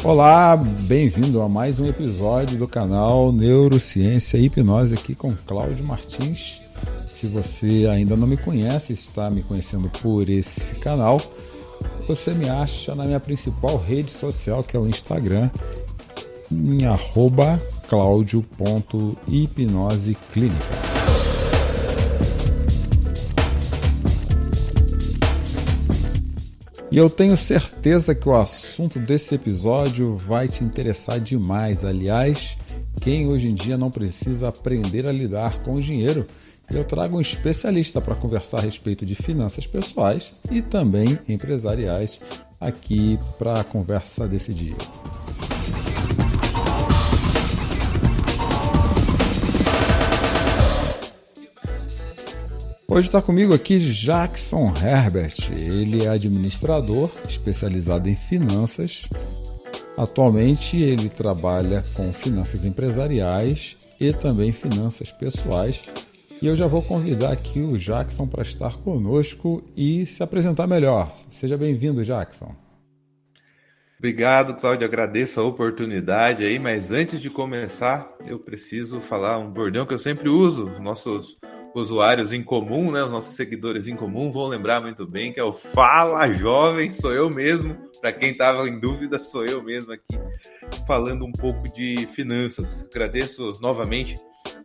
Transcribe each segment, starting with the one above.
Olá, bem-vindo a mais um episódio do canal Neurociência e Hipnose aqui com Cláudio Martins. Se você ainda não me conhece, está me conhecendo por esse canal, você me acha na minha principal rede social, que é o Instagram, em @claudio.hipnoseclínica. E eu tenho certeza que o assunto desse episódio vai te interessar demais. Aliás, quem hoje em dia não precisa aprender a lidar com o dinheiro? Eu trago um especialista para conversar a respeito de finanças pessoais e também empresariais aqui para a conversa desse dia. Hoje está comigo aqui Jackson Herbert. Ele é administrador especializado em finanças. Atualmente ele trabalha com finanças empresariais e também finanças pessoais. E eu já vou convidar aqui o Jackson para estar conosco e se apresentar melhor. Seja bem-vindo, Jackson. Obrigado, Cláudio. Agradeço a oportunidade aí, mas antes de começar, eu preciso falar um bordão que eu sempre uso. Os nossos usuários em comum, né, os nossos seguidores em comum vão lembrar muito bem, que é o Fala Jovem, sou eu mesmo. Para quem estava em dúvida, sou eu mesmo aqui falando um pouco de finanças. Agradeço novamente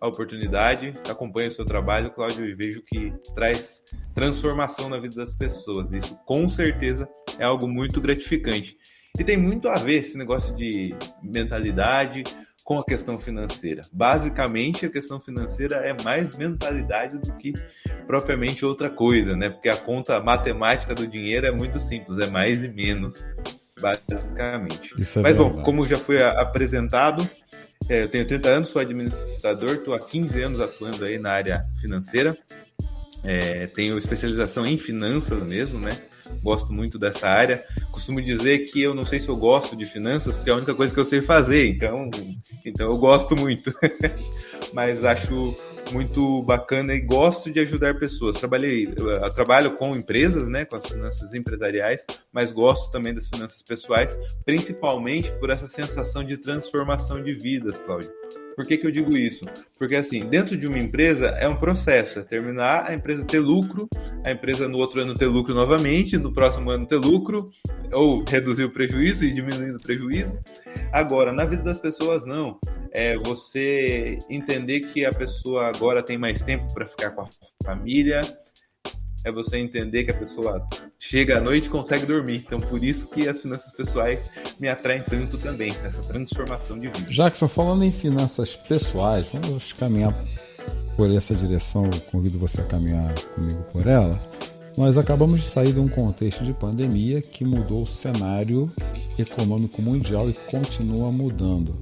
a oportunidade, acompanho o seu trabalho, Cláudio, e vejo que traz transformação na vida das pessoas. Isso com certeza é algo muito gratificante. E tem muito a ver esse negócio de mentalidade com a questão financeira. Basicamente, a questão financeira é mais mentalidade do que propriamente outra coisa, né? Porque a conta matemática do dinheiro é muito simples, é mais e menos, basicamente. Mas, verdade. Bom, como já foi apresentado, eu tenho 30 anos, sou administrador, estou há 15 anos atuando aí na área financeira. Tenho especialização em finanças mesmo, né? Gosto muito dessa área. Costumo dizer que eu não sei se eu gosto de finanças, porque é a única coisa que eu sei fazer, então eu gosto muito. Mas acho muito bacana e gosto de ajudar pessoas. Trabalho com empresas, né, com as finanças empresariais, mas gosto também das finanças pessoais, principalmente por essa sensação de transformação de vidas, Cláudio. Por que eu digo isso? Porque, assim, dentro de uma empresa é um processo, é terminar, a empresa ter lucro, a empresa no outro ano ter lucro novamente, no próximo ano ter lucro, ou reduzir o prejuízo e diminuir o prejuízo. Agora, na vida das pessoas, não. É você entender que a pessoa agora tem mais tempo para ficar com a família, é você entender que a pessoa chega à noite e consegue dormir. Então, por isso que as finanças pessoais me atraem tanto também, nessa transformação de vida. Jackson, falando em finanças pessoais, vamos caminhar por essa direção, eu convido você a caminhar comigo por ela. Nós acabamos de sair de um contexto de pandemia que mudou o cenário econômico mundial e continua mudando.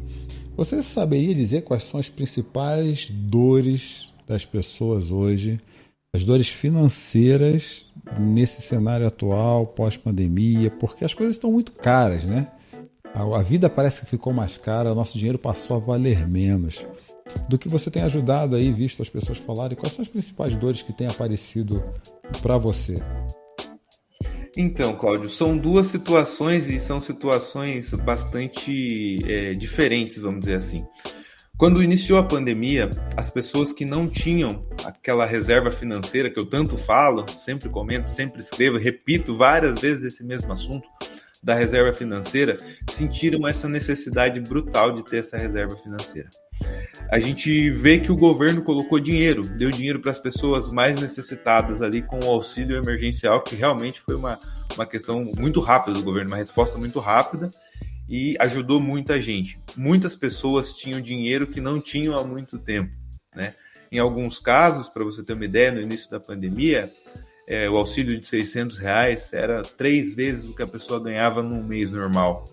Você saberia dizer quais são as principais dores das pessoas hoje, as dores financeiras nesse cenário atual, pós-pandemia, porque as coisas estão muito caras, né? A vida parece que ficou mais cara, o nosso dinheiro passou a valer menos. Do que você tem ajudado aí, visto as pessoas falarem, quais são as principais dores que têm aparecido para você? Então, Cláudio, são duas situações e são situações bastante diferentes, vamos dizer assim. Quando iniciou a pandemia, as pessoas que não tinham aquela reserva financeira que eu tanto falo, sempre comento, sempre escrevo, repito várias vezes esse mesmo assunto da reserva financeira, sentiram essa necessidade brutal de ter essa reserva financeira. A gente vê que o governo colocou dinheiro, deu dinheiro para as pessoas mais necessitadas ali com o auxílio emergencial, que realmente foi uma questão muito rápida do governo, uma resposta muito rápida, e ajudou muita gente. Muitas pessoas tinham dinheiro que não tinham há muito tempo, né? Em alguns casos, para você ter uma ideia, no início da pandemia, o auxílio de R$600 era 3 vezes o que a pessoa ganhava num mês normal.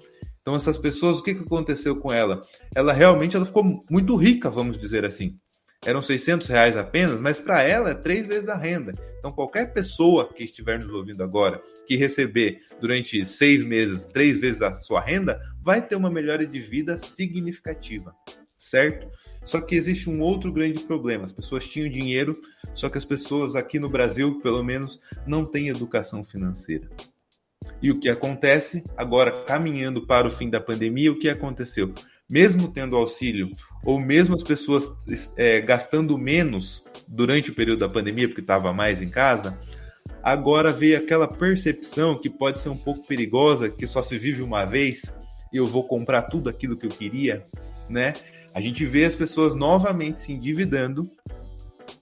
Então, essas pessoas, o que aconteceu com ela? Ela ficou muito rica, vamos dizer assim. Eram R$600 apenas, mas para ela é 3 vezes a renda. Então, qualquer pessoa que estiver nos ouvindo agora, que receber durante 6 meses 3 vezes a sua renda, vai ter uma melhora de vida significativa, certo? Só que existe um outro grande problema. As pessoas tinham dinheiro, só que as pessoas aqui no Brasil, pelo menos, não têm educação financeira. E o que acontece? Agora, caminhando para o fim da pandemia, o que aconteceu? Mesmo tendo auxílio, ou mesmo as pessoas gastando menos durante o período da pandemia, porque estava mais em casa, agora veio aquela percepção que pode ser um pouco perigosa, que só se vive uma vez, e eu vou comprar tudo aquilo que eu queria, né? A gente vê as pessoas novamente se endividando,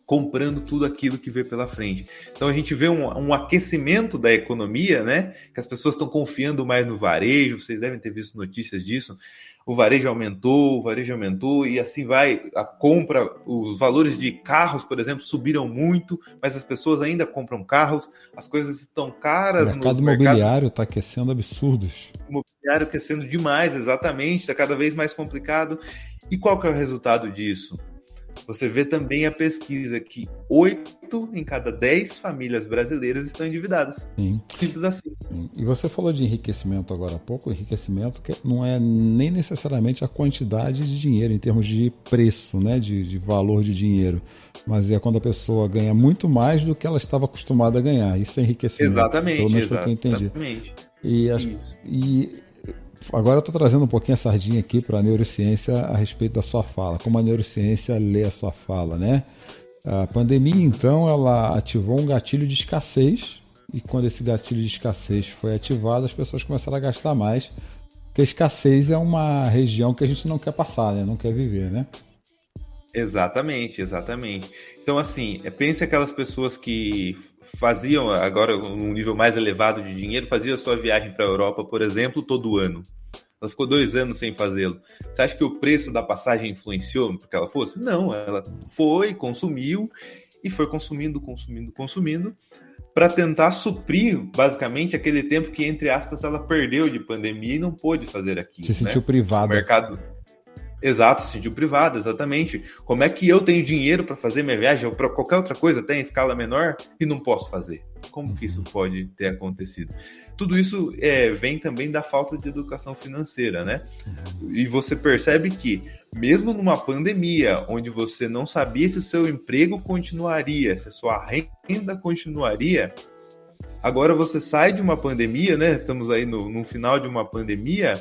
comprando tudo aquilo que vê pela frente. Então a gente vê um aquecimento da economia, né? Que as pessoas estão confiando mais no varejo, vocês devem ter visto notícias disso. O varejo aumentou, e assim vai. A compra, os valores de carros, por exemplo, subiram muito, mas as pessoas ainda compram carros, as coisas estão caras. O mercado imobiliário está aquecendo absurdos. O imobiliário aquecendo demais, exatamente, está cada vez mais complicado. E qual que é o resultado disso? Você vê também a pesquisa que 8 em cada 10 famílias brasileiras estão endividadas. Sim. Simples assim. Sim. E você falou de enriquecimento agora há pouco. O enriquecimento que não é nem necessariamente a quantidade de dinheiro em termos de preço, né, de valor de dinheiro, mas é quando a pessoa ganha muito mais do que ela estava acostumada a ganhar. Isso é enriquecimento. Exatamente. Pelo menos foi o que eu entendi. Exatamente. E agora eu estou trazendo um pouquinho a sardinha aqui para a neurociência a respeito da sua fala, como a neurociência lê a sua fala, né? A pandemia, então, ela ativou um gatilho de escassez, e quando esse gatilho de escassez foi ativado, as pessoas começaram a gastar mais, porque a escassez é uma região que a gente não quer passar, né? Não quer viver, né? Exatamente. Então, assim, pense aquelas pessoas que faziam, agora num nível mais elevado de dinheiro, faziam a sua viagem para a Europa, por exemplo, todo ano. Ela ficou 2 anos sem fazê-lo. Você acha que o preço da passagem influenciou para que ela fosse? Não, ela foi, consumiu, e foi consumindo, para tentar suprir, basicamente, aquele tempo que, entre aspas, ela perdeu de pandemia e não pôde fazer aquilo. Se sentiu privada. O mercado... Exato, se sentiu privado, exatamente. Como é que eu tenho dinheiro para fazer minha viagem ou para qualquer outra coisa, até em escala menor, e não posso fazer? Como que isso pode ter acontecido? Tudo isso vem também da falta de educação financeira, né? E você percebe que, mesmo numa pandemia, onde você não sabia se o seu emprego continuaria, se a sua renda continuaria, agora você sai de uma pandemia, né? Estamos aí no final de uma pandemia,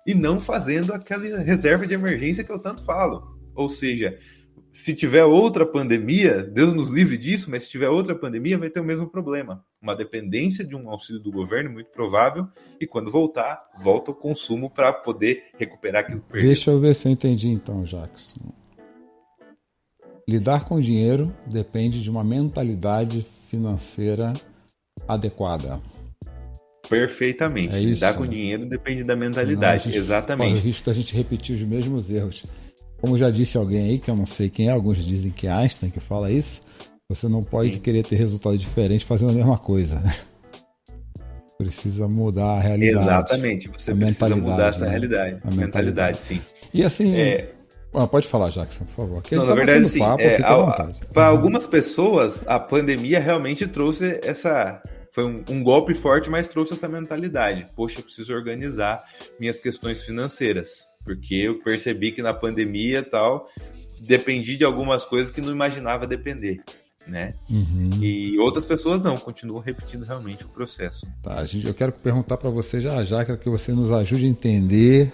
e não fazendo aquela reserva de emergência que eu tanto falo. Ou seja, se tiver outra pandemia, Deus nos livre disso, mas se tiver outra pandemia, vai ter o mesmo problema. Uma dependência de um auxílio do governo, muito provável, e quando volta o consumo para poder recuperar aquilo que perdeu. Deixa eu ver se eu entendi então, Jackson. Lidar com dinheiro depende de uma mentalidade financeira adequada. Perfeitamente. É isso, lidar com dinheiro depende da mentalidade. Exatamente. Corre o risco da gente repetir os mesmos erros. Como já disse alguém aí, que eu não sei quem é, alguns dizem que é Einstein que fala isso, você não pode querer ter resultado diferente fazendo a mesma coisa. Precisa mudar a realidade. Exatamente. Você precisa mudar essa realidade. A mentalidade, sim. E assim... pode falar, Jackson, por favor. Não, na verdade, sim. Para algumas pessoas, a pandemia realmente trouxe essa... Foi um golpe forte, mas trouxe essa mentalidade. Poxa, eu preciso organizar minhas questões financeiras. Porque eu percebi que na pandemia tal, dependi de algumas coisas que não imaginava depender, né? E outras pessoas não, continuam repetindo realmente o processo. Tá, eu quero perguntar para você já, quero que você nos ajude a entender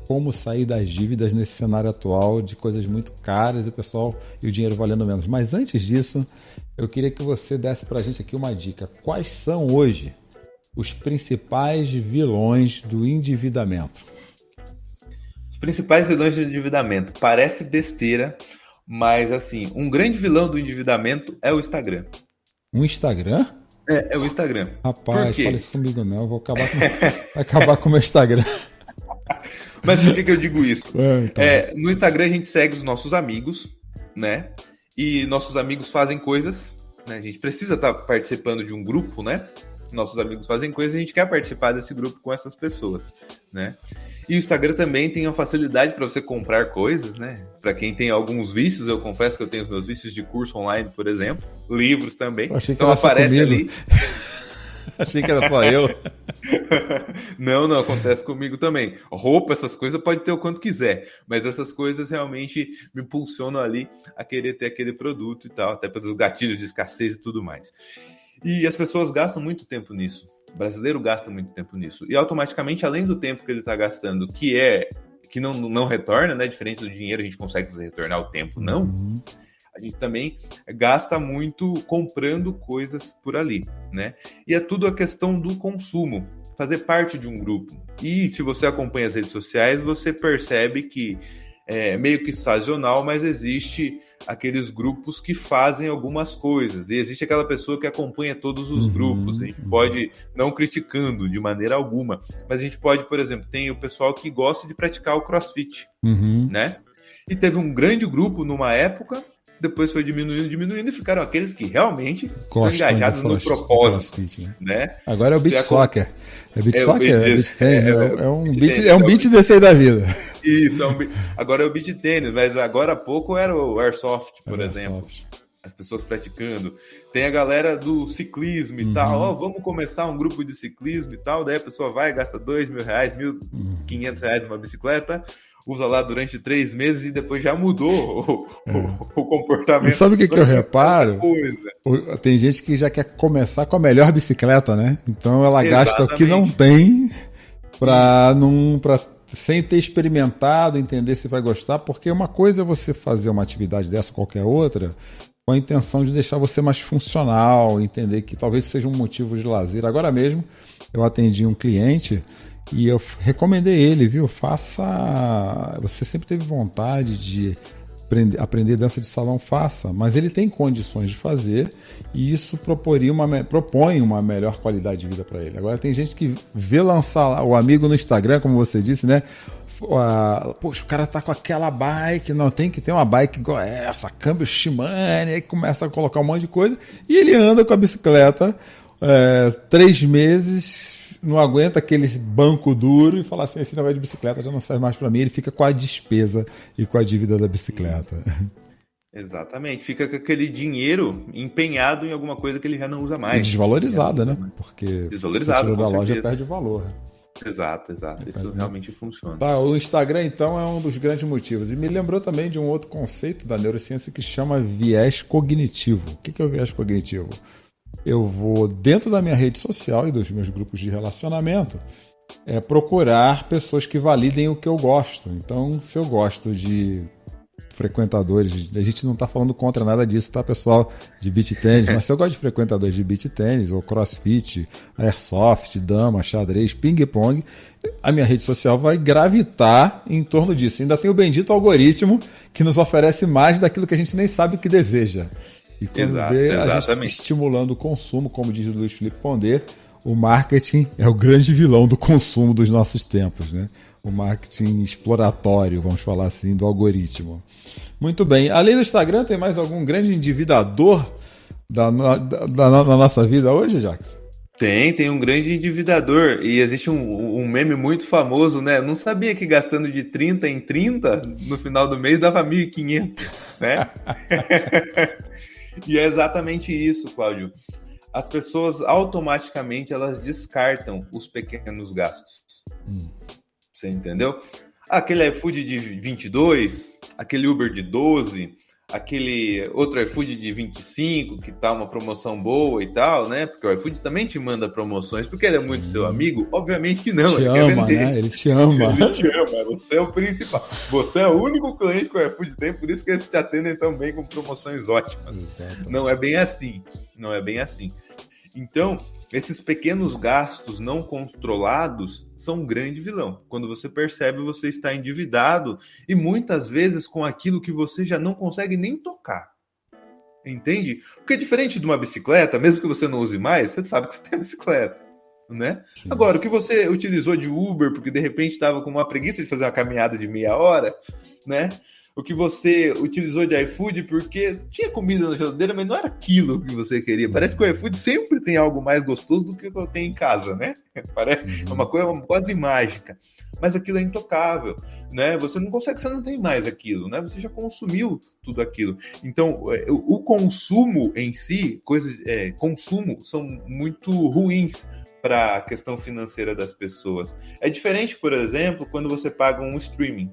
como sair das dívidas nesse cenário atual de coisas muito caras e o dinheiro valendo menos. Mas antes disso, eu queria que você desse para a gente aqui uma dica. Quais são hoje os principais vilões do endividamento? Os principais vilões do endividamento. Parece besteira, mas assim, um grande vilão do endividamento é o Instagram. Um Instagram? É o Instagram. Rapaz, fala isso comigo não, eu vou acabar com o meu Instagram. Mas por que eu digo isso? Então. No Instagram a gente segue os nossos amigos, né? E nossos amigos fazem coisas, né? A gente precisa estar participando de um grupo, né? Nossos amigos fazem coisas e a gente quer participar desse grupo com essas pessoas, né? E o Instagram também tem a facilidade para você comprar coisas, né? Para quem tem alguns vícios, eu confesso que eu tenho os meus vícios de curso online, por exemplo, livros também. Então aparece ali. Achei que era só eu. Não, acontece comigo também. Roupa, essas coisas, pode ter o quanto quiser, mas essas coisas realmente me impulsionam ali a querer ter aquele produto e tal, até pelos gatilhos de escassez e tudo mais. E as pessoas gastam muito tempo nisso. O brasileiro gasta muito tempo nisso. E automaticamente, além do tempo que ele está gastando, que não retorna, né? Diferente do dinheiro, a gente consegue fazer retornar o tempo, não. Uhum. A gente também gasta muito comprando coisas por ali, né? E é tudo a questão do consumo, fazer parte de um grupo. E se você acompanha as redes sociais, você percebe que é meio que sazonal, mas existe aqueles grupos que fazem algumas coisas. E existe aquela pessoa que acompanha todos os grupos. A gente pode, não criticando de maneira alguma, mas a gente pode, por exemplo, tem o pessoal que gosta de praticar o CrossFit, né? E teve um grande grupo numa época, depois foi diminuindo e ficaram aqueles que realmente estão engajados no propósito, né? Agora é o beach soccer. É beach soccer? É beach tênis, é um beach desse aí da vida. Isso, agora é o beach tênis, mas agora há pouco era o airsoft, por exemplo. As pessoas praticando. Tem a galera do ciclismo e tal. Vamos começar um grupo de ciclismo e tal. Daí a pessoa vai, gasta R$2.000, R$1.500 numa bicicleta, usa lá durante 3 meses e depois já mudou o comportamento. E sabe o que eu reparo? Tem gente que já quer começar com a melhor bicicleta, né? Então ela gasta o que não tem sem ter experimentado, entender se vai gostar, porque uma coisa é você fazer uma atividade dessa, qualquer outra, com a intenção de deixar você mais funcional, entender que talvez seja um motivo de lazer. Agora mesmo, eu atendi um cliente e eu recomendei ele, viu? Você sempre teve vontade de aprender dança de salão, faça. Mas ele tem condições de fazer e isso propõe uma melhor qualidade de vida para ele. Agora tem gente que vê lançar o amigo no Instagram, como você disse, né? Poxa, o cara tá com aquela bike, não, tem que ter uma bike igual essa, câmbio Shimane, aí começa a colocar um monte de coisa e ele anda com a bicicleta 3 meses, não aguenta aquele banco duro e fala assim, esse negócio de bicicleta já não serve mais para mim, ele fica com a despesa e com a dívida da bicicleta. Exatamente, fica com aquele dinheiro empenhado em alguma coisa que ele já não usa mais. E desvalorizada, né? Porque desvalorizado, se tirou da loja, perde o valor. Exato. Isso realmente funciona. Tá, o Instagram, então, é um dos grandes motivos. E me lembrou também de um outro conceito da neurociência que chama viés cognitivo. O que é o viés cognitivo? Eu vou, dentro da minha rede social e dos meus grupos de relacionamento, procurar pessoas que validem o que eu gosto. Então, se eu gosto de frequentadores, a gente não está falando contra nada disso, tá, pessoal, de beach tênis, mas se eu gosto de frequentadores de beach tênis, ou crossfit, airsoft, dama, xadrez, ping-pong, a minha rede social vai gravitar em torno disso. Ainda tem o bendito algoritmo que nos oferece mais daquilo que a gente nem sabe o que deseja. E quando a gente estimulando o consumo, como diz o Luiz Felipe Pondé, o marketing é o grande vilão do consumo dos nossos tempos, né? O marketing exploratório, vamos falar assim, do algoritmo. Muito bem. Além do Instagram, tem mais algum grande endividador da nossa vida hoje, Jax? Tem um grande endividador. E existe um meme muito famoso, né? Eu não sabia que gastando de 30 em 30, no final do mês, dava 1.500, né? E é exatamente isso, Cláudio. As pessoas automaticamente elas descartam os pequenos gastos. Você entendeu? Aquele iFood de 22, aquele Uber de 12, aquele outro iFood de 25, que tá uma promoção boa e tal, né? Porque o iFood também te manda promoções, porque ele é muito seu amigo? Obviamente que não, ele quer vender. Né? Ele te ama. Ele te ama, você é o principal. Você é o único cliente que o iFood tem, por isso que eles te atendem também com promoções ótimas. Exatamente. Não é bem assim. Então, esses pequenos gastos não controlados são um grande vilão. Quando você percebe, você está endividado e muitas vezes com aquilo que você já não consegue nem tocar. Entende? Porque diferente de uma bicicleta, mesmo que você não use mais, você sabe que você tem bicicleta, né? Sim. Agora, o que você utilizou de Uber, porque de repente estava com uma preguiça de fazer uma caminhada de meia hora, né? O que você utilizou de iFood porque tinha comida na geladeira, mas não era aquilo que você queria. Parece que o iFood sempre tem algo mais gostoso do que eu tenho em casa, né? Parece uma coisa quase mágica. Mas aquilo é intocável, né? Você não consegue, você não tem mais aquilo, né? Você já consumiu tudo aquilo. Então, o consumo em si, consumo são muito ruins para a questão financeira das pessoas. É diferente, por exemplo, quando você paga um streaming.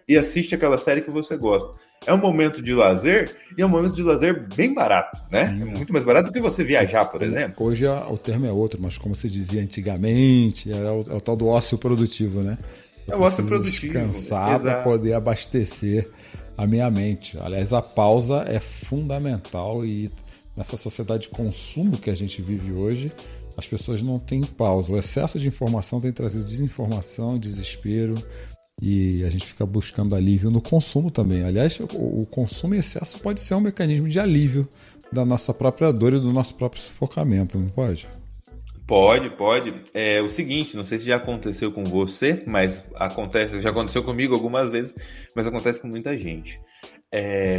e assiste aquela série que você gosta. É um momento de lazer, e é um momento de lazer bem barato, né? É muito mais barato do que você viajar, por exemplo. Hoje o termo é outro, mas como se dizia antigamente, é o tal do ócio produtivo, né? É o ócio produtivo. Descansar para poder abastecer a minha mente. Aliás, a pausa é fundamental e nessa sociedade de consumo que a gente vive hoje, as pessoas não têm pausa. O excesso de informação tem trazido desinformação, desespero, e a gente fica buscando alívio no consumo também. Aliás, o consumo em excesso pode ser um mecanismo de alívio da nossa própria dor e do nosso próprio sufocamento, não pode? Pode. É o seguinte, não sei se já aconteceu com você, mas já aconteceu comigo algumas vezes, mas acontece com muita gente.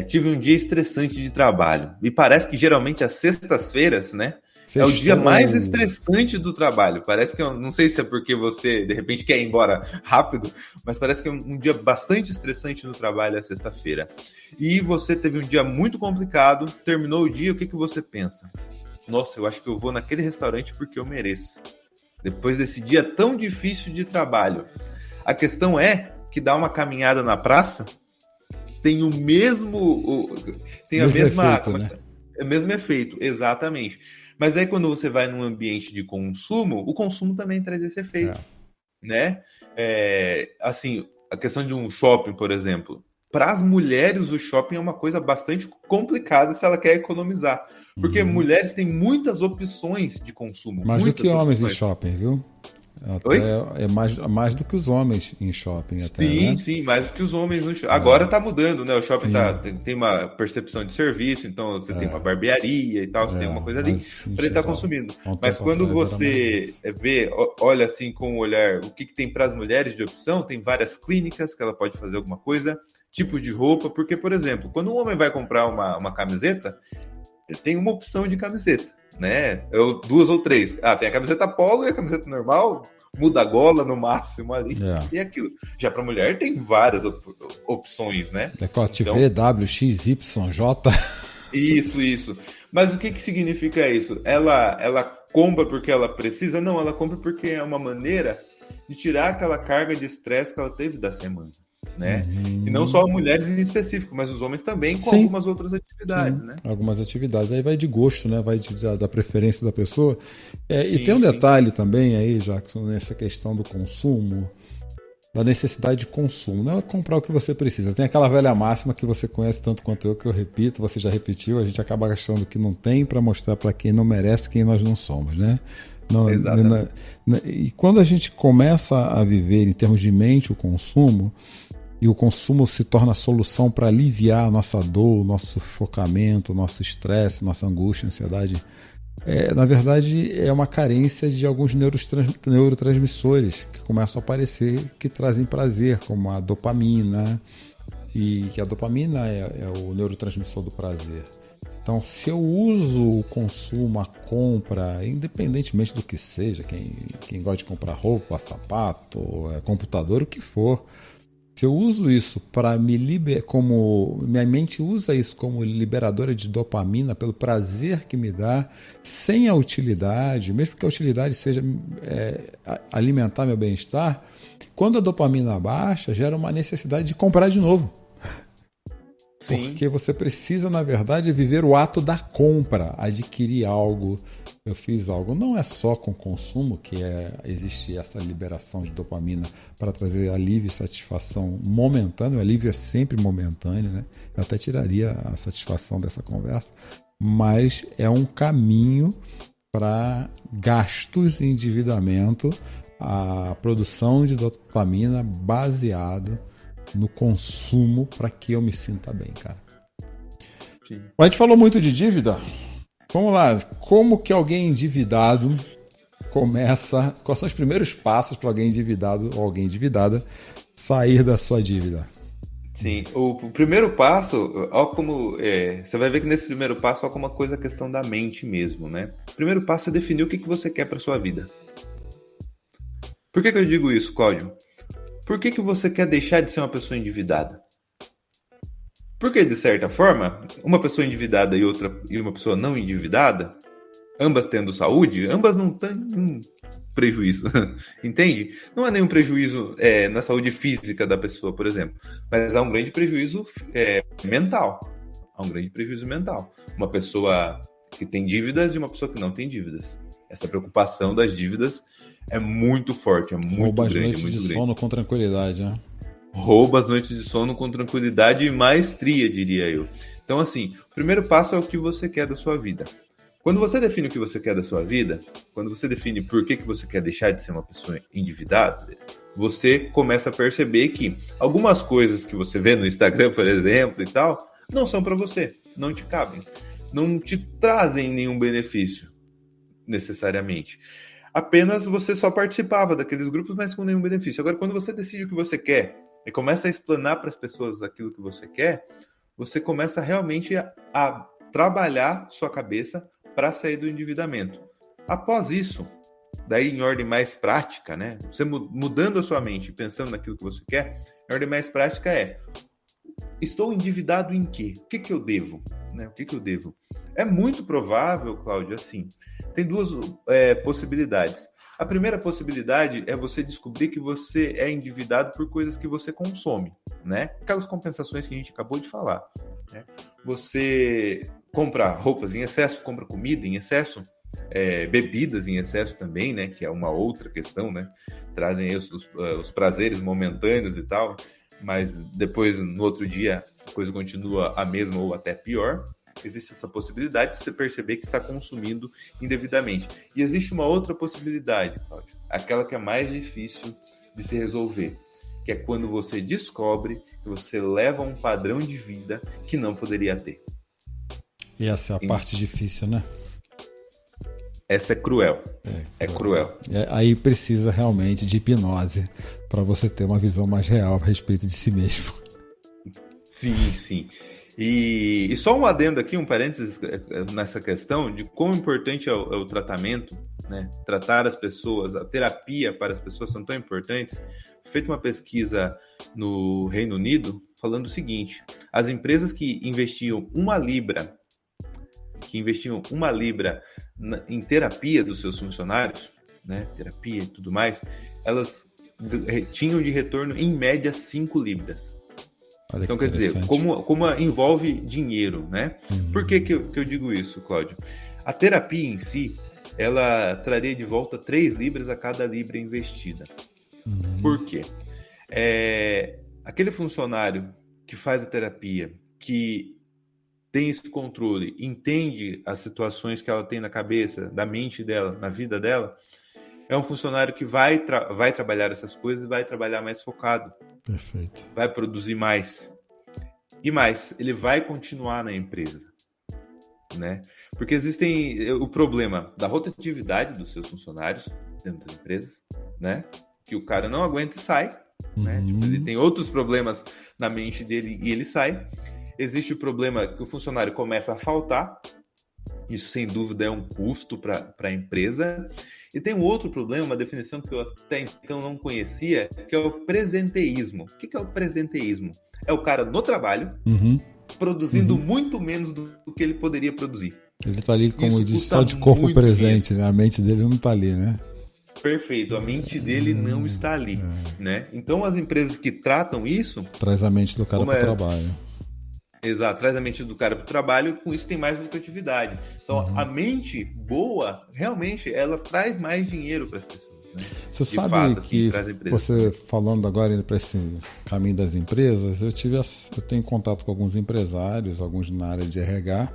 Tive um dia estressante de trabalho, e parece que geralmente as sextas-feiras, né? É o dia mais estressante do trabalho. Parece que, não sei se é porque você, de repente, quer ir embora rápido, mas parece que é um dia bastante estressante no trabalho, a sexta-feira. E você teve um dia muito complicado, terminou o dia, o que você pensa? Nossa, eu acho que eu vou naquele restaurante porque eu mereço. Depois desse dia tão difícil de trabalho. A questão é que dar uma caminhada na praça tem o mesmo... Tem a mesma... Efeito, né? É o mesmo efeito, exatamente. Mas aí quando você vai num ambiente de consumo, o consumo também traz esse efeito, né? Assim, a questão de um shopping, por exemplo. Para as mulheres, o shopping é uma coisa bastante complicada se ela quer economizar. Porque mulheres têm muitas opções de consumo. Mais do que homens em opções. Shopping, viu? Oi? É mais do que os homens em shopping até, Sim, né? sim, mais do que os homens no shopping. Agora tá mudando, né? O shopping tem uma percepção de serviço, então você tem uma barbearia e tal, você tem uma coisa ali para ele estar consumindo. Mas quando você olha assim com o olhar, o que tem para as mulheres de opção, tem várias clínicas que ela pode fazer alguma coisa, tipo de roupa, porque, por exemplo, quando um homem vai comprar uma camiseta, ele tem uma opção de camiseta, né? Duas ou três. Tem a camiseta polo e a camiseta normal, muda a gola no máximo ali, e aquilo. Já para mulher tem várias opções, né? Decote V, W, X, Y, J. Isso. Mas o que significa isso? Ela compra porque ela precisa? Não, ela compra porque é uma maneira de tirar aquela carga de estresse que ela teve da semana, né? E não só mulheres em específico, mas os homens também com algumas outras atividades, né? Algumas atividades. Aí vai de gosto, né? Vai da preferência da pessoa. E tem um detalhe também aí, Jackson, nessa questão do consumo, da necessidade de consumo. Não é comprar o que você precisa. Tem aquela velha máxima que você conhece tanto quanto eu, que eu repito, você já repetiu, a gente acaba achando que não tem para mostrar para quem não merece quem nós não somos, né? E quando a gente começa a viver em termos de mente o consumo, e o consumo se torna a solução para aliviar a nossa dor, o nosso sufocamento, o nosso estresse, nossa angústia, ansiedade, na verdade é uma carência de alguns neurotransmissores que começam a aparecer, que trazem prazer, como a dopamina, e que a dopamina é o neurotransmissor do prazer. Então, se eu uso o consumo, a compra, independentemente do que seja, quem gosta de comprar roupa, sapato, computador, o que for, se eu uso isso para me liberar, como minha mente usa isso como liberadora de dopamina, pelo prazer que me dá, sem a utilidade, mesmo que a utilidade seja alimentar meu bem-estar, quando a dopamina baixa, gera uma necessidade de comprar de novo. Sim. Porque você precisa, na verdade, viver o ato da compra, adquirir algo. Eu fiz algo. Não é só com consumo que existe essa liberação de dopamina para trazer alívio e satisfação momentâneo. O alívio é sempre momentâneo, né? Eu até tiraria a satisfação dessa conversa. Mas é um caminho para gastos e endividamento, a produção de dopamina baseada no consumo para que eu me sinta bem, cara. Sim. A gente falou muito de dívida. Vamos lá. Como que alguém endividado começa? Quais são os primeiros passos para alguém endividado ou alguém endividada sair da sua dívida? Sim, o primeiro passo, ó, como você vai ver que nesse primeiro passo é uma coisa, a questão da mente mesmo, né? O primeiro passo é definir o que você quer para sua vida. Por que eu digo isso, Cláudio? Por que você quer deixar de ser uma pessoa endividada? Porque, de certa forma, uma pessoa endividada e uma pessoa não endividada, ambas tendo saúde, ambas não têm nenhum prejuízo, entende? Não há nenhum prejuízo na saúde física da pessoa, por exemplo, mas há um grande prejuízo mental. Há um grande prejuízo mental. Uma pessoa que tem dívidas e uma pessoa que não tem dívidas. Essa preocupação das dívidas é muito forte, é muito Rouba grande. Rouba as noites de sono com tranquilidade, né? Rouba as noites de sono com tranquilidade e maestria, diria eu. Então, assim, o primeiro passo é o que você quer da sua vida. Quando você define o que você quer da sua vida, quando você define por que você quer deixar de ser uma pessoa endividada, você começa a perceber que algumas coisas que você vê no Instagram, por exemplo, e tal, não são para você, não te cabem, não te trazem nenhum benefício, necessariamente. Apenas você só participava daqueles grupos, mas com nenhum benefício. Agora, quando você decide o que você quer e começa a explanar para as pessoas aquilo que você quer, você começa realmente a trabalhar sua cabeça para sair do endividamento. Após isso, daí em ordem mais prática, né? Você mudando a sua mente, pensando naquilo que você quer, a ordem mais prática é: estou endividado em quê? O que eu devo? Né? O que eu devo? É muito provável, Cláudio, assim, tem duas possibilidades. A primeira possibilidade é você descobrir que você é endividado por coisas que você consome, né? Aquelas compensações que a gente acabou de falar, né? Você compra roupas em excesso, compra comida em excesso, bebidas em excesso também, né? Que é uma outra questão, né? Trazem os prazeres momentâneos e tal, mas depois, no outro dia, a coisa continua a mesma ou até pior. Existe essa possibilidade de você perceber que está consumindo indevidamente. E existe uma outra possibilidade, Cláudio, aquela que é mais difícil de se resolver, que é quando você descobre que você leva um padrão de vida que não poderia ter. E essa é a parte difícil, né? Essa é cruel. É cruel. Aí precisa realmente de hipnose para você ter uma visão mais real a respeito de si mesmo. Sim, sim. E só um adendo aqui, um parênteses nessa questão de quão importante é o tratamento, né? Tratar as pessoas, a terapia para as pessoas são tão importantes. Foi feita uma pesquisa no Reino Unido falando o seguinte: as empresas que investiam uma libra em terapia dos seus funcionários, né? Terapia e tudo mais, elas tinham de retorno em média 5 libras. Então, quer dizer, como envolve dinheiro, né? Por que eu digo isso, Cláudio? A terapia em si, ela traria de volta 3 libras a cada libra investida. Por quê? Aquele funcionário que faz a terapia, que tem esse controle, entende as situações que ela tem na cabeça, da mente dela, na vida dela, é um funcionário que vai trabalhar essas coisas e vai trabalhar mais focado. Perfeito. Vai produzir mais. E mais, ele vai continuar na empresa, né? Porque existem o problema da rotatividade dos seus funcionários dentro das empresas, né? Que o cara não aguenta e sai, né? Tipo, ele tem outros problemas na mente dele e ele sai. Existe o problema que o funcionário começa a faltar. Isso, sem dúvida, é um custo para a empresa. E tem um outro problema, uma definição que eu até então não conhecia, que é o presenteísmo. O que é o presenteísmo? É o cara no trabalho, produzindo muito menos do que ele poderia produzir. Ele está ali, como diz, só de corpo presente, né? A mente dele não está ali, né? Perfeito, a mente dele não está ali, né? Então, as empresas que tratam isso... Traz a mente do cara para o trabalho. Exato, traz a mente do cara para o trabalho, com isso tem mais lucratividade. Então, a mente boa, realmente, ela traz mais dinheiro para as pessoas. Né? Você sabe que você falando agora indo para esse caminho das empresas, eu tenho contato com alguns empresários, alguns na área de RH,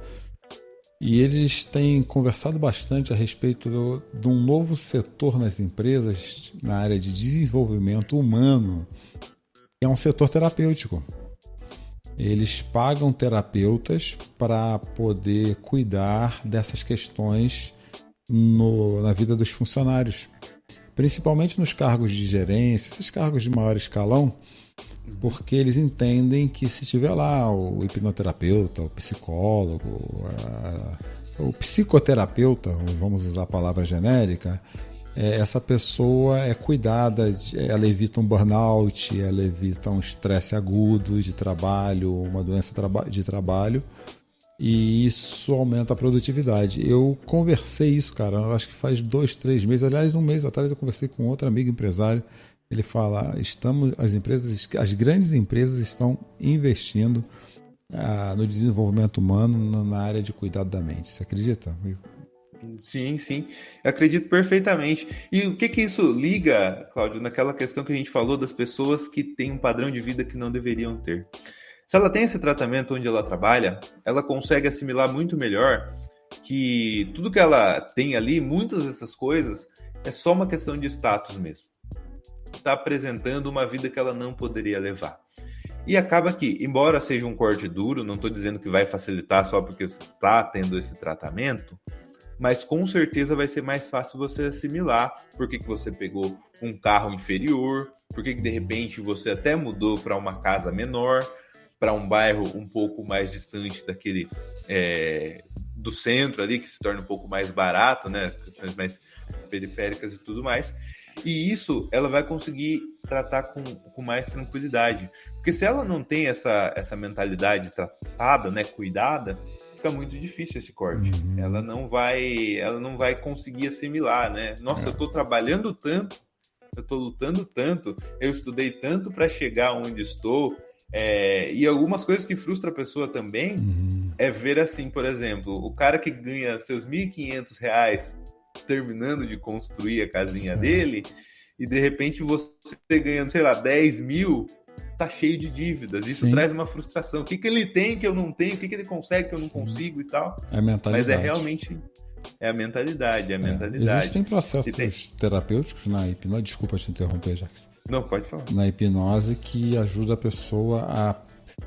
e eles têm conversado bastante a respeito de um novo setor nas empresas, na área de desenvolvimento humano, que é um setor terapêutico. Eles pagam terapeutas para poder cuidar dessas questões na vida dos funcionários, principalmente nos cargos de gerência, esses cargos de maior escalão, porque eles entendem que se tiver lá o hipnoterapeuta, o psicólogo, o psicoterapeuta, vamos usar a palavra genérica, essa pessoa é cuidada, ela evita um burnout, ela evita um estresse agudo de trabalho, uma doença de trabalho, E isso aumenta a produtividade. Eu conversei isso, cara, eu acho que faz 2, 3 meses. Aliás, um mês atrás eu conversei com outro amigo empresário. Ele fala, as grandes empresas estão investindo no desenvolvimento humano na área de cuidado da mente. Você acredita? Sim, sim, eu acredito perfeitamente. E o que que isso liga, Cláudio, naquela questão que a gente falou das pessoas que têm um padrão de vida que não deveriam ter? Se ela tem esse tratamento onde ela trabalha, ela consegue assimilar muito melhor que tudo que ela tem ali, muitas dessas coisas, é só uma questão de status mesmo. Está apresentando uma vida que ela não poderia levar. E acaba que, embora seja um corte duro, não estou dizendo que vai facilitar só porque você está tendo esse tratamento, mas com certeza vai ser mais fácil você assimilar por que você pegou um carro inferior, por que de repente você até mudou para uma casa menor, para um bairro um pouco mais distante daquele do centro ali, que se torna um pouco mais barato, né? Questões mais periféricas e tudo mais. E isso ela vai conseguir tratar com mais tranquilidade. Porque se ela não tem essa mentalidade tratada, né, cuidada, fica muito difícil esse corte. Ela não vai conseguir assimilar, né? Nossa, eu tô trabalhando tanto, eu tô lutando tanto, eu estudei tanto para chegar onde estou. E algumas coisas que frustram a pessoa também é ver assim, por exemplo, o cara que ganha seus R$1.500 terminando de construir a casinha dele, e de repente você ganhando, sei lá, 10 mil, tá cheio de dívidas. Isso traz uma frustração. O que ele tem que eu não tenho? O que ele consegue que eu não consigo e tal? É a mentalidade. Mas realmente a mentalidade, Existem processos terapêuticos na hipnose. Desculpa te interromper, Jackson. Não, pode falar. Na hipnose que ajuda a pessoa a...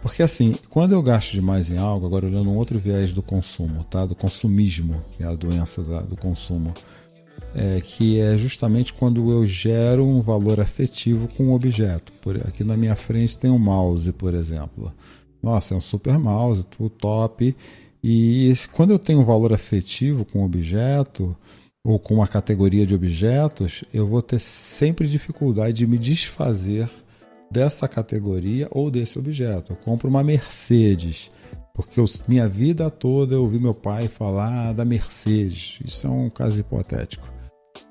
Porque assim, quando eu gasto demais em algo, agora olhando um outro viés do consumo, tá? Do consumismo, que é a doença do consumo, que é justamente quando eu gero um valor afetivo com um objeto. Aqui na minha frente tem um mouse, por exemplo. Nossa, é um super mouse, tudo top. E quando eu tenho um valor afetivo com um objeto, ou com uma categoria de objetos, eu vou ter sempre dificuldade de me desfazer dessa categoria ou desse objeto. Eu compro uma Mercedes, porque minha vida toda eu ouvi meu pai falar da Mercedes. Isso é um caso hipotético.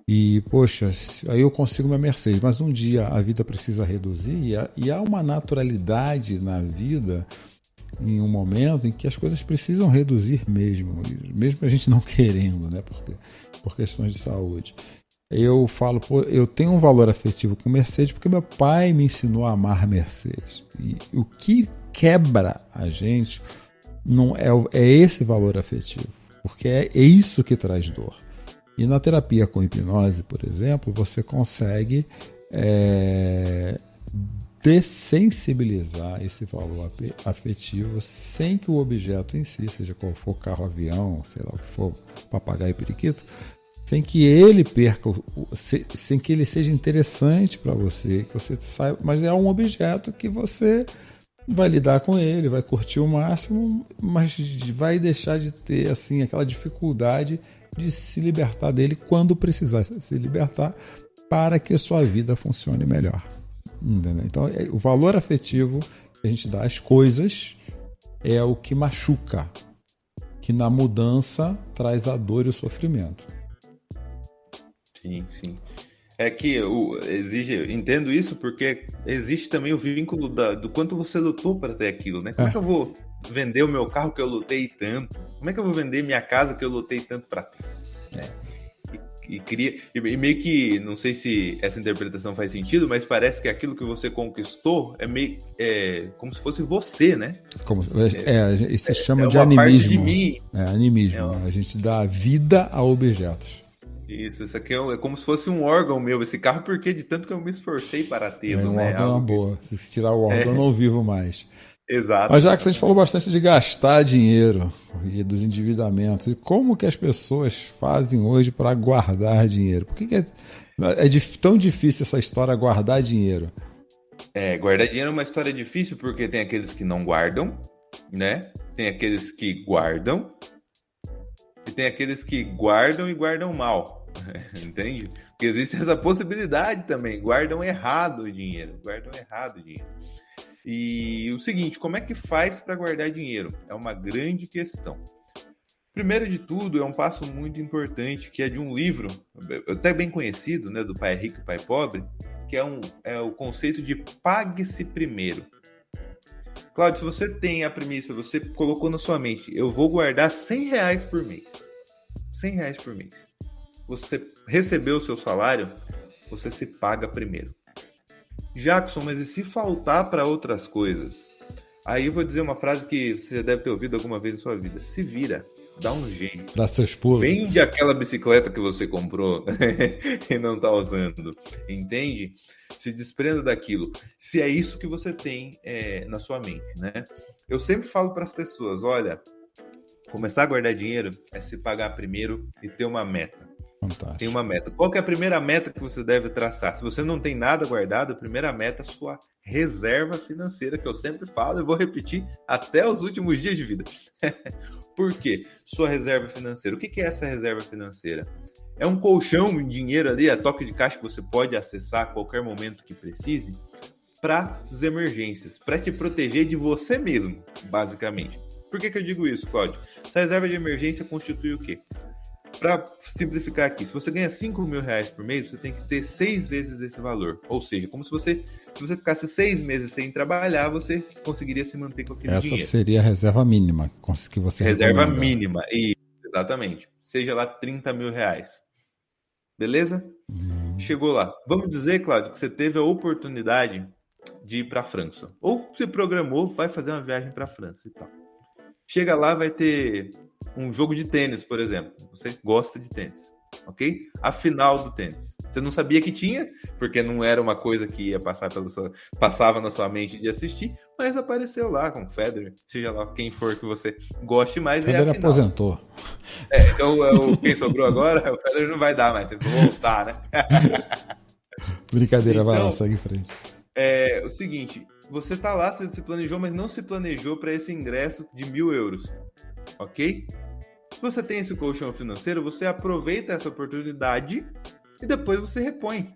E, poxa, aí eu consigo minha Mercedes, mas um dia a vida precisa reduzir e há uma naturalidade na vida em um momento em que as coisas precisam reduzir mesmo a gente não querendo, né? Por questões de saúde. Eu falo, eu tenho um valor afetivo com Mercedes porque meu pai me ensinou a amar Mercedes. E o que quebra a gente não é esse valor afetivo, porque é isso que traz dor. E na terapia com hipnose, por exemplo, você consegue dessensibilizar esse valor afetivo sem que o objeto em si, seja qual for, carro, avião, sei lá o que for, papagaio, periquito, sem que ele perca, sem que ele seja interessante para você, que você saiba, mas é um objeto que você vai lidar com ele, vai curtir o máximo, mas vai deixar de ter assim aquela dificuldade de se libertar dele quando precisar se libertar para que a sua vida funcione melhor. Entendeu? Então, o valor afetivo que a gente dá às coisas é o que machuca, que na mudança traz a dor e o sofrimento. Sim, sim. É que entendo isso porque existe também o vínculo do quanto você lutou para ter aquilo, né? Como é que eu vou vender o meu carro que eu lutei tanto? Como é que eu vou vender minha casa que eu lutei tanto para ter? E meio que, não sei se essa interpretação faz sentido, mas parece que aquilo que você conquistou é meio como se fosse você, né? Isso se chama de animismo. Parte de mim. Animismo. A gente dá vida a objetos. Isso aqui é como se fosse um órgão meu, esse carro, porque de tanto que eu me esforcei para tê-lo, né? Órgão é uma boa. Se tirar o órgão, eu não vivo mais. Exato. Mas já que a gente falou bastante de gastar dinheiro e dos endividamentos, e como que as pessoas fazem hoje para guardar dinheiro? Por que é tão difícil essa história guardar dinheiro? Guardar dinheiro é uma história difícil porque tem aqueles que não guardam, né? Tem aqueles que guardam e tem aqueles que guardam e guardam mal, entende? Porque existe essa possibilidade também, guardam errado o dinheiro. E o seguinte, como é que faz para guardar dinheiro? É uma grande questão. Primeiro de tudo, é um passo muito importante, que é de um livro, até bem conhecido, né, do Pai Rico e Pai Pobre, que é o conceito de pague-se primeiro. Cláudio, se você tem a premissa, você colocou na sua mente, eu vou guardar R$100 por mês. R$100 por mês. Você recebeu o seu salário, você se paga primeiro. Jackson, mas e se faltar para outras coisas? Aí eu vou dizer uma frase que você já deve ter ouvido alguma vez na sua vida. Se vira, dá um jeito. Dá seus pulos. Vende aquela bicicleta que você comprou e não está usando. Entende? Se desprenda daquilo. Se é isso que você tem na sua mente, né? Eu sempre falo para as pessoas, olha, começar a guardar dinheiro é se pagar primeiro e ter uma meta. Fantástico. Tem uma meta. Qual que é a primeira meta que você deve traçar? Se você não tem nada guardado, a primeira meta é a sua reserva financeira, que eu sempre falo e vou repetir até os últimos dias de vida. Por quê? Sua reserva financeira. O que é essa reserva financeira? É um colchão em dinheiro ali, a toque de caixa que você pode acessar a qualquer momento que precise para as emergências, para te proteger de você mesmo, basicamente. Por que eu digo isso, Cláudio? Essa reserva de emergência constitui o quê? Para simplificar aqui, se você ganha R$5.000 por mês, você tem que ter 6 vezes esse valor. Ou seja, como se você ficasse 6 meses sem trabalhar, você conseguiria se manter com aquele dinheiro. Essa seria a reserva mínima que você reserva recomenda. Mínima, exatamente. Seja lá R$30.000. Beleza? Chegou lá. Vamos dizer, Cláudio, que você teve a oportunidade de ir para a França. Ou se programou, vai fazer uma viagem para a França e tal. Chega lá, vai ter um jogo de tênis, por exemplo. Você gosta de tênis, ok? A final do tênis. Você não sabia que tinha, porque não era uma coisa que ia passava na sua mente de assistir, mas apareceu lá com o Federer, seja lá quem for que você goste mais. Federer aposentou. Então, quem sobrou agora, o Federer não vai dar mais, tem que voltar, né? Brincadeira, vai lá, segue em frente. É o seguinte, você tá lá, você se planejou, mas não se planejou para esse ingresso de €1.000, ok? Se você tem esse colchão financeiro, você aproveita essa oportunidade e depois você repõe.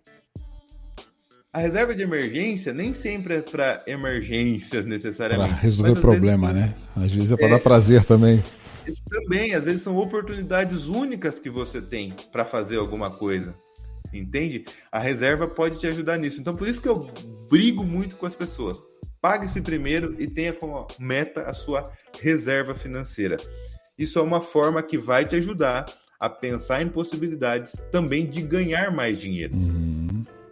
A reserva de emergência nem sempre é para emergências necessariamente. Para resolver o problema, né? Às vezes é para dar prazer também. Também, às vezes são oportunidades únicas que você tem para fazer alguma coisa. Entende? A reserva pode te ajudar nisso. Então, por isso que eu brigo muito com as pessoas. Pague-se primeiro e tenha como meta a sua reserva financeira. Isso é uma forma que vai te ajudar a pensar em possibilidades também de ganhar mais dinheiro.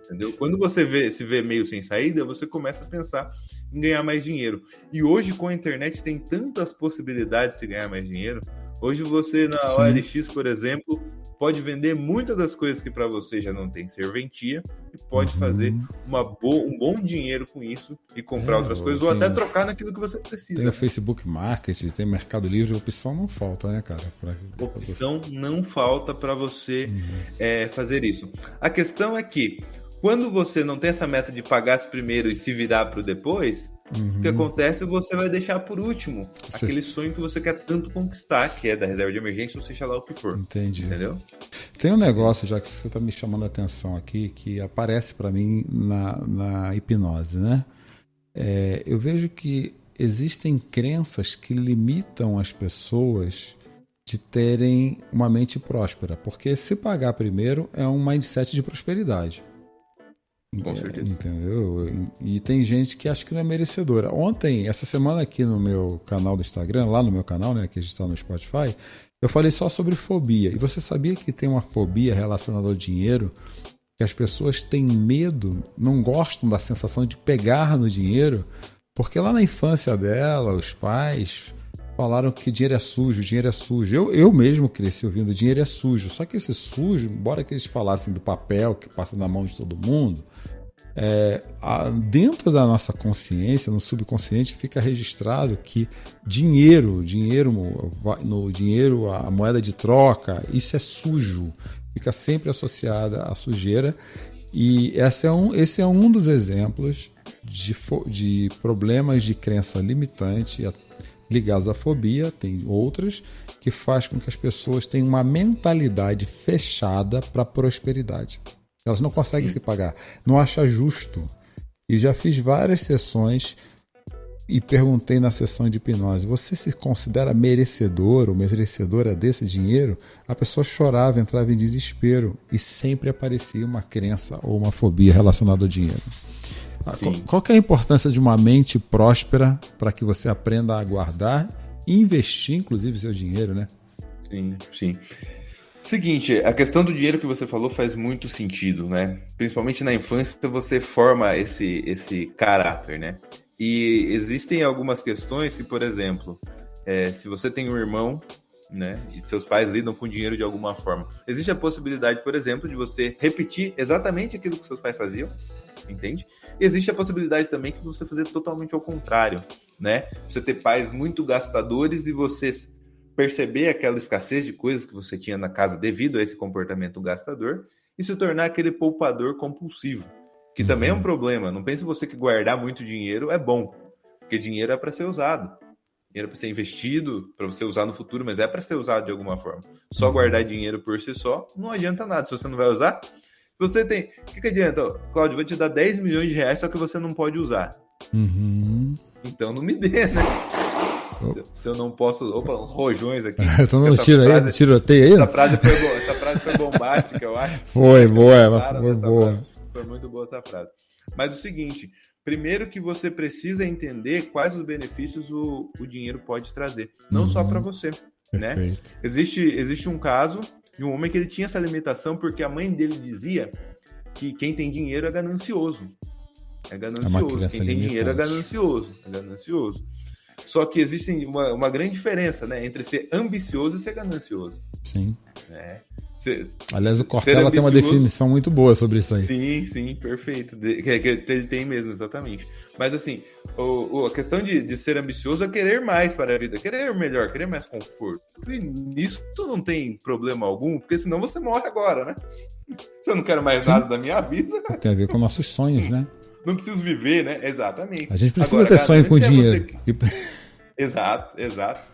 Entendeu? Quando você se vê meio sem saída, você começa a pensar em ganhar mais dinheiro. E hoje, com a internet, tem tantas possibilidades de ganhar mais dinheiro. Hoje você, na OLX, por exemplo, pode vender muitas das coisas que para você já não tem serventia e pode fazer um bom dinheiro com isso e comprar outras coisas ou até trocar naquilo que você precisa. Tem o Facebook Market, tem Mercado Livre, opção não falta, né, cara? Opção não falta para você fazer isso. A questão é que quando você não tem essa meta de pagar-se primeiro e se virar para o depois, o que acontece é que você vai deixar por último aquele sonho que você quer tanto conquistar, que é da reserva de emergência ou seja lá o que for. Entendi. Entendeu? Tem um negócio, já que você está me chamando a atenção aqui, que aparece para mim na hipnose, né? Eu vejo que existem crenças que limitam as pessoas de terem uma mente próspera, porque se pagar primeiro é um mindset de prosperidade. Com certeza. Entendeu? E tem gente que acha que não é merecedora. Essa semana aqui no meu canal do Instagram, lá no meu canal, né, que a gente está no Spotify, eu falei só sobre fobia. E você sabia que tem uma fobia relacionada ao dinheiro? Que as pessoas têm medo, não gostam da sensação de pegar no dinheiro, porque lá na infância dela, os pais falaram que dinheiro é sujo, dinheiro é sujo. Eu mesmo cresci ouvindo dinheiro é sujo. Só que esse sujo, embora que eles falassem do papel que passa na mão de todo mundo, dentro da nossa consciência, no subconsciente, fica registrado que dinheiro, a moeda de troca, isso é sujo. Fica sempre associada à sujeira. E esse é um dos exemplos de problemas de crença limitante ligados à fobia. Tem outras que faz com que as pessoas tenham uma mentalidade fechada para a prosperidade. Elas não conseguem se pagar, não acham justo. E já fiz várias sessões e perguntei na sessão de hipnose, você se considera merecedor ou merecedora desse dinheiro? A pessoa chorava, entrava em desespero e sempre aparecia uma crença ou uma fobia relacionada ao dinheiro. Qual que é a importância de uma mente próspera para que você aprenda a guardar e investir, inclusive, seu dinheiro, né? Sim. Seguinte, a questão do dinheiro que você falou faz muito sentido, né? Principalmente na infância você forma esse caráter, né? E existem algumas questões que, por exemplo, se você tem um irmão, né, e seus pais lidam com dinheiro de alguma forma, existe a possibilidade, por exemplo, de você repetir exatamente aquilo que seus pais faziam, entende? E existe a possibilidade também de você fazer totalmente ao contrário, né? Você ter pais muito gastadores e você perceber aquela escassez de coisas que você tinha na casa devido a esse comportamento gastador e se tornar aquele poupador compulsivo, que também é um problema. Não pense você que guardar muito dinheiro é bom, porque dinheiro é para ser usado. Dinheiro é para ser investido, para você usar no futuro, mas é para ser usado de alguma forma. Só guardar dinheiro por si só não adianta nada. Se você não vai usar, você tem... O que adianta? Cláudio, vou te dar 10 milhões de reais, só que você não pode usar. Então não me dê, né? Se eu não posso... Opa, uns rojões aqui. Então não tiroteio aí? Essa frase foi bombástica, eu acho. Foi boa. Foi muito boa essa frase. Mas o seguinte, primeiro que você precisa entender quais os benefícios o dinheiro pode trazer. Não só para você, né? Existe um caso de um homem que ele tinha essa limitação porque a mãe dele dizia que quem tem dinheiro é ganancioso. É ganancioso. Quem tem dinheiro é ganancioso. Só que existe uma grande diferença, né, entre ser ambicioso e ser ganancioso. Sim. Aliás, o Cortella tem uma definição muito boa sobre isso aí. Sim, perfeito. Ele tem mesmo, exatamente. Mas assim, a questão de ser ambicioso é querer mais para a vida, querer melhor, querer mais conforto. E nisso não tem problema algum, porque senão você morre agora, né? Se eu não quero mais nada da minha vida... Tem a ver com nossos sonhos, né? Não preciso viver, né? Exatamente. A gente precisa ter sonho com dinheiro. Exato.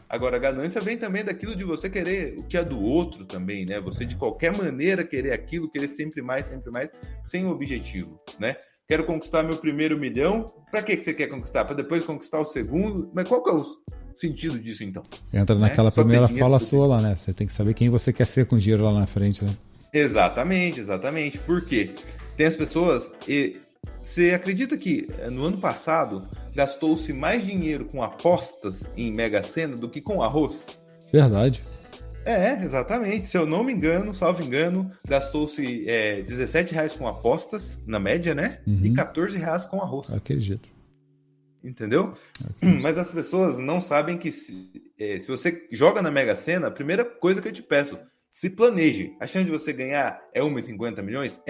Agora, a ganância vem também daquilo de você querer o que é do outro também, né? Você, de qualquer maneira, querer aquilo, querer sempre mais, sem objetivo, né? Quero conquistar meu primeiro milhão. Pra que você quer conquistar? Para depois conquistar o segundo? Mas qual que é o sentido disso, então? Entra naquela primeira fala sua lá, né? Você tem que saber quem você quer ser com dinheiro lá na frente, né? Exatamente. Por quê? Tem as pessoas... Você acredita que no ano passado gastou-se mais dinheiro com apostas em Mega Sena do que com arroz? Verdade. Exatamente. Se eu não me engano, salvo engano, gastou-se R$17 com apostas, na média, né? E R$14 com arroz. Acredito. Entendeu? Mas as pessoas não sabem que se você joga na Mega Sena, a primeira coisa que eu te peço, se planeje. A chance de você ganhar é 1,50 milhões?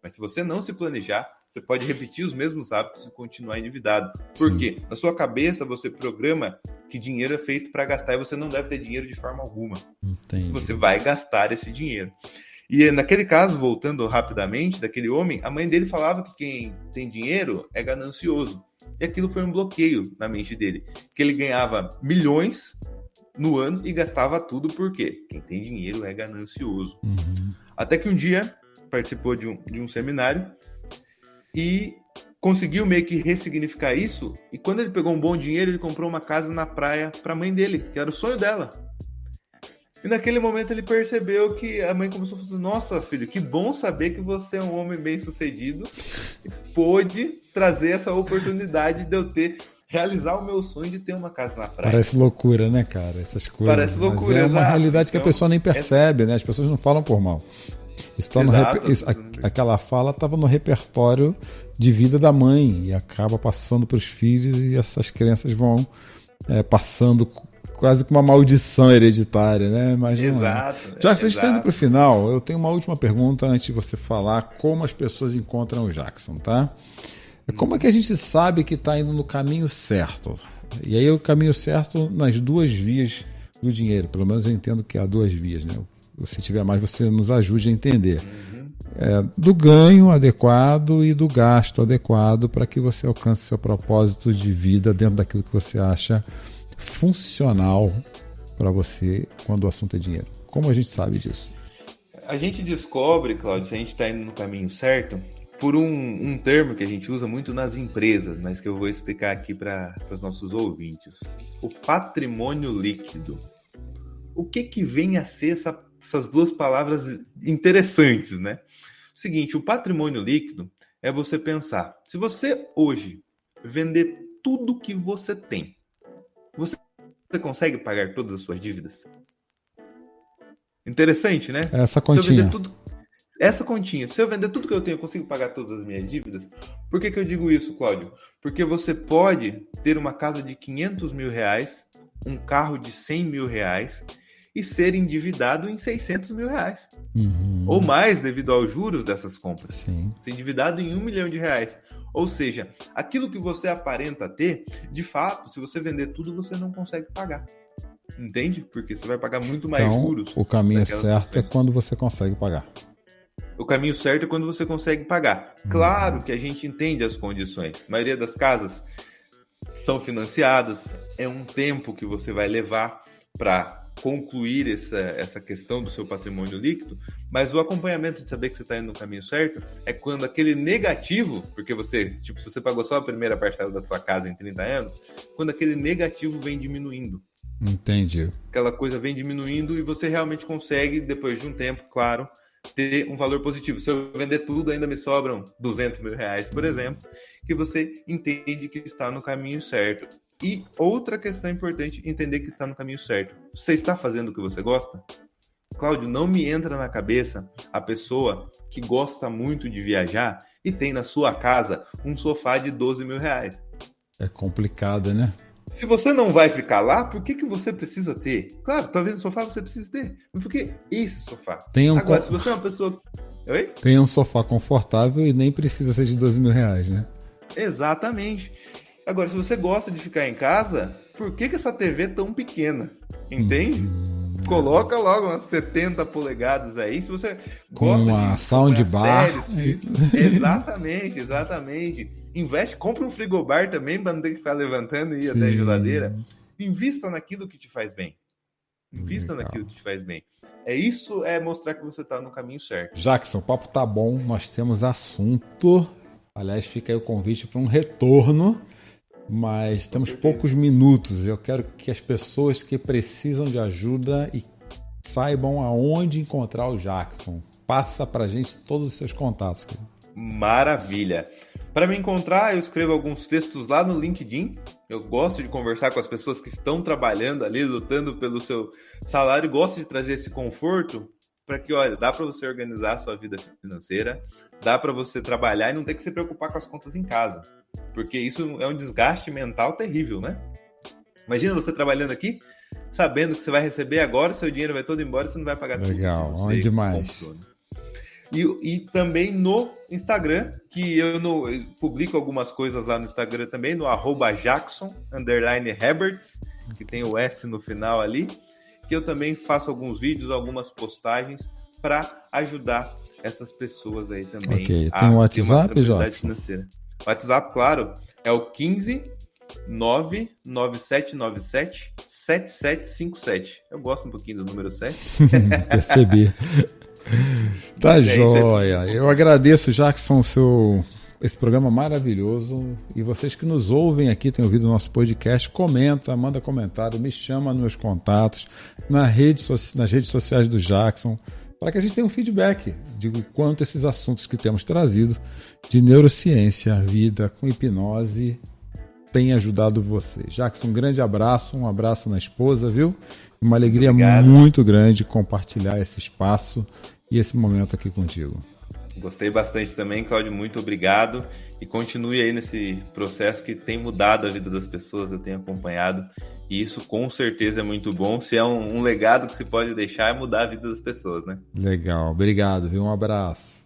Mas se você não se planejar, você pode repetir os mesmos hábitos e continuar endividado. Por quê? Na sua cabeça, você programa que dinheiro é feito para gastar e você não deve ter dinheiro de forma alguma. Entendi. Você vai gastar esse dinheiro. E naquele caso, voltando rapidamente, daquele homem, a mãe dele falava que quem tem dinheiro é ganancioso. E aquilo foi um bloqueio na mente dele. Que ele ganhava milhões no ano e gastava tudo porque quem tem dinheiro é ganancioso. Até que um dia participou de um seminário e conseguiu meio que ressignificar isso, e quando ele pegou um bom dinheiro, ele comprou uma casa na praia para a mãe dele, que era o sonho dela. E naquele momento ele percebeu que a mãe começou a falar: nossa, filho, que bom saber que você é um homem bem-sucedido e pôde trazer essa oportunidade de eu realizar o meu sonho de ter uma casa na praia. Parece loucura, né, cara? Essas coisas. Parece loucura, mas é uma realidade que a pessoa nem percebe, né? As pessoas não falam por mal. Aquela fala estava no repertório de vida da mãe e acaba passando para os filhos, e essas crianças vão passando quase com uma maldição hereditária, né? Mas exato. Já que você está indo para o final, eu tenho uma última pergunta antes de você falar como as pessoas encontram o Jackson, tá? Como é que a gente sabe que está indo no caminho certo? E aí o caminho certo nas duas vias do dinheiro, pelo menos eu entendo que há duas vias, né? Se tiver mais, você nos ajude a entender. Do ganho adequado e do gasto adequado para que você alcance seu propósito de vida dentro daquilo que você acha funcional para você quando o assunto é dinheiro. Como a gente sabe disso? A gente descobre, Cláudio, se a gente está indo no caminho certo, por um termo que a gente usa muito nas empresas, mas que eu vou explicar aqui para os nossos ouvintes. O patrimônio líquido. O que vem a ser essas duas palavras interessantes, né? O seguinte, o patrimônio líquido é você pensar, se você hoje vender tudo que você tem, você consegue pagar todas as suas dívidas? Interessante, né? Essa continha. Essa continha. Se eu vender tudo que eu tenho, eu consigo pagar todas as minhas dívidas? Por que eu digo isso, Cláudio? Porque você pode ter uma casa de 500 mil reais, um carro de 100 mil reais e ser endividado em 600 mil reais. Ou mais devido aos juros dessas compras. Sim. Ser endividado em 1 milhão de reais. Ou seja, aquilo que você aparenta ter, de fato, se você vender tudo, você não consegue pagar. Entende? Porque você vai pagar muito mais juros. O caminho certo é quando você consegue pagar. O caminho certo é quando você consegue pagar. Claro que a gente entende as condições. A maioria das casas são financiadas. É um tempo que você vai levar para concluir essa questão do seu patrimônio líquido, mas o acompanhamento de saber que você está indo no caminho certo é quando aquele negativo, porque você, se você pagou só a primeira parcela da sua casa em 30 anos, quando aquele negativo vem diminuindo. Entendi. Aquela coisa vem diminuindo e você realmente consegue, depois de um tempo, claro, ter um valor positivo. Se eu vender tudo, ainda me sobram 200 mil reais, por exemplo, que você entende que está no caminho certo. E outra questão importante, entender que está no caminho certo. Você está fazendo o que você gosta? Cláudio, não me entra na cabeça a pessoa que gosta muito de viajar e tem na sua casa um sofá de 12 mil reais. É complicado, né? Se você não vai ficar lá, por que você precisa ter? Claro, talvez no sofá você precise ter, mas por que esse sofá? Agora, se você é uma pessoa... Oi? Tem um sofá confortável e nem precisa ser de 12 mil reais, né? Exatamente. Agora, se você gosta de ficar em casa, por que essa TV é tão pequena? Entende? Coloca logo umas 70 polegadas aí, se você gosta com uma soundbar. Exatamente. Investe, compra um frigobar também, para não ter que ficar levantando e ir até a geladeira. Invista naquilo que te faz bem. Naquilo que te faz bem. Isso é mostrar que você está no caminho certo. Jackson, o papo tá bom, nós temos assunto. Aliás, fica aí o convite para um retorno. Mas temos poucos minutos. Eu quero que as pessoas que precisam de ajuda e saibam aonde encontrar o Jackson. Passa pra gente todos os seus contatos. Maravilha. Para me encontrar, eu escrevo alguns textos lá no LinkedIn. Eu gosto de conversar com as pessoas que estão trabalhando ali, lutando pelo seu salário. Gosto de trazer esse conforto para que, olha, dá para você organizar a sua vida financeira, dá para você trabalhar e não ter que se preocupar com as contas em casa. Porque isso é um desgaste mental terrível, né? Imagina você trabalhando aqui, sabendo que você vai receber agora, seu dinheiro vai todo embora e você não vai pagar tudo. Legal, onde mais? Comprou, né? E também no Instagram, que eu publico algumas coisas lá no Instagram também, no @Jackson_Herberts, que tem o S no final ali, que eu também faço alguns vídeos, algumas postagens para ajudar essas pessoas aí também. Ok, tem o WhatsApp, Jackson? Financeira. O WhatsApp, claro, é o 15 99797 7757. Eu gosto um pouquinho do número 7. Percebi. Tá joia. Eu agradeço, Jackson, esse programa maravilhoso. E vocês que nos ouvem aqui, têm ouvido o nosso podcast, comenta, manda comentário, me chama nos meus contatos, nas redes sociais do Jackson, para que a gente tenha um feedback de quanto esses assuntos que temos trazido de neurociência, vida com hipnose, tem ajudado vocês. Jackson, um grande abraço, um abraço na esposa, viu? Uma alegria muito grande compartilhar esse espaço e esse momento aqui contigo. Gostei bastante também, Cláudio, muito obrigado. E continue aí nesse processo que tem mudado a vida das pessoas, eu tenho acompanhado. E isso com certeza é muito bom. Se é um legado que se pode deixar, é mudar a vida das pessoas, né? Legal, obrigado, viu? Um abraço.